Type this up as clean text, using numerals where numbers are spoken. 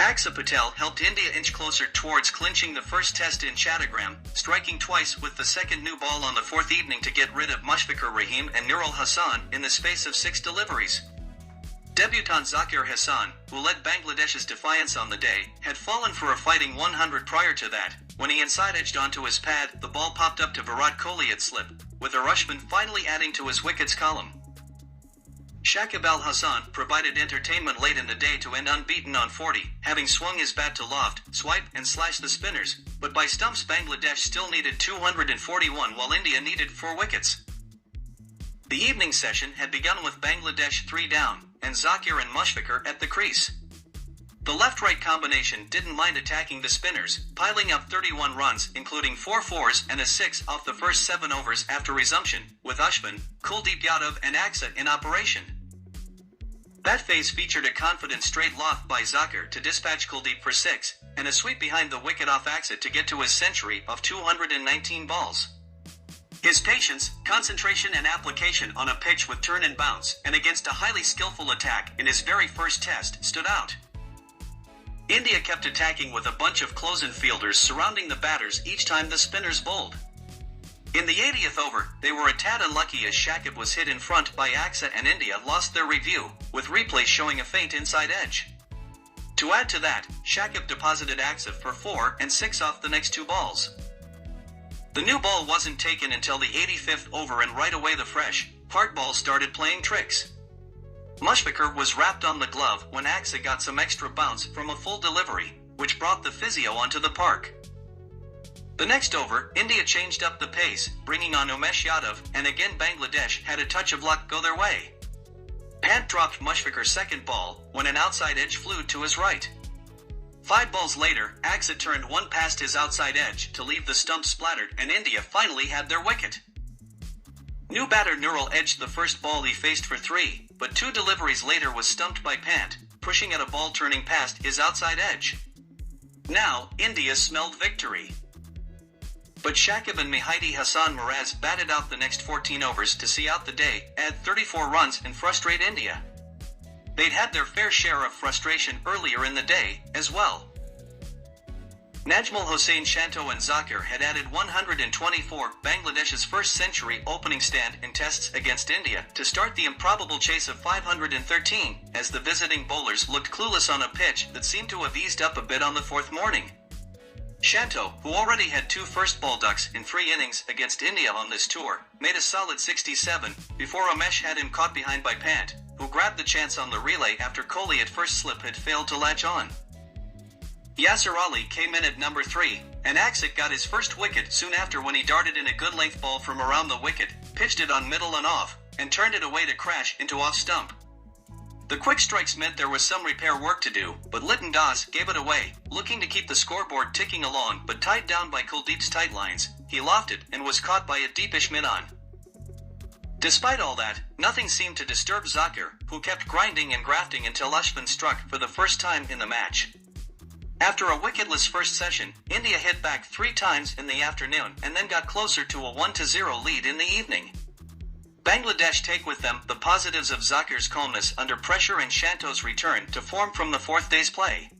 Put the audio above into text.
Aksa Patel helped India inch closer towards clinching the first test in Chattogram, striking twice with the second new ball on the fourth evening to get rid of Mushfiqur Rahim and Nurul Hassan in the space of 6 deliveries. Debutant Zakir Hassan, who led Bangladesh's defiance on the day, had fallen for a fighting 100 prior to that. When he inside-edged onto his pad, the ball popped up to Virat Kohli at slip, with a Rushman finally adding to his wickets column. Shakib Al Hassan provided entertainment late in the day to end unbeaten on 40, having swung his bat to loft, swipe, and slash the spinners, but by stumps Bangladesh still needed 241 while India needed 4 wickets. The evening session had begun with Bangladesh 3 down, and Zakir and Mushfiqur at the crease. The left-right combination didn't mind attacking the spinners, piling up 31 runs, including 4 fours and a 6 off the first 7 overs after resumption, with Ashwin, Kuldeep Yadav and Aksa in operation. That phase featured a confident straight loft by Zakir to dispatch Kuldeep for 6, and a sweep behind the wicket off Aksa to get to his century of 219 balls. His patience, concentration and application on a pitch with turn and bounce, and against a highly skillful attack in his very first test, stood out. India kept attacking with a bunch of close-in fielders surrounding the batters each time the spinners bowled. In the 80th over, they were a tad unlucky as Shakib was hit in front by Aksa and India lost their review, with replays showing a faint inside edge. To add to that, Shakib deposited Aksa for 4 and 6 off the next 2 balls. The new ball wasn't taken until the 85th over and right away the fresh, hard ball started playing tricks. Mushfiqur was wrapped on the glove when Aksa got some extra bounce from a full delivery, which brought the physio onto the park. The next over, India changed up the pace, bringing on Umesh Yadav, and again Bangladesh had a touch of luck go their way. Pant dropped Mushfiqur's second ball, when an outside edge flew to his right. 5 balls later, Aksa turned one past his outside edge to leave the stump splattered and India finally had their wicket. New batter Nurul edged the first ball he faced for 3, but 2 deliveries later was stumped by Pant, pushing at a ball turning past his outside edge. Now, India smelled victory. But Shakib and Mehdi Hassan Miraz batted out the next 14 overs to see out the day, add 34 runs and frustrate India. They'd had their fair share of frustration earlier in the day, as well. Najmul Hossain Shanto and Zakir had added 124, Bangladesh's first century opening stand in tests against India, to start the improbable chase of 513, as the visiting bowlers looked clueless on a pitch that seemed to have eased up a bit on the 4th morning. Shanto, who already had 2 first ball ducks in 3 innings against India on this tour, made a solid 67, before Umesh had him caught behind by Pant, who grabbed the chance on the relay after Kohli at first slip had failed to latch on. Yasir Ali came in at number 3, and Aksa got his first wicket soon after when he darted in a good length ball from around the wicket, pitched it on middle and off, and turned it away to crash into off stump. The quick strikes meant there was some repair work to do, but Lytton Das gave it away, looking to keep the scoreboard ticking along but tied down by Kuldeep's tight lines. He lofted and was caught by a deepish mid-on. Despite all that, nothing seemed to disturb Zakir, who kept grinding and grafting until Ashwin struck for the first time in the match. After a wicketless first session, India hit back 3 times in the afternoon and then got closer to a 1-0 lead in the evening. Bangladesh take with them the positives of Zakir's calmness under pressure and Shanto's return to form from the 4th day's play.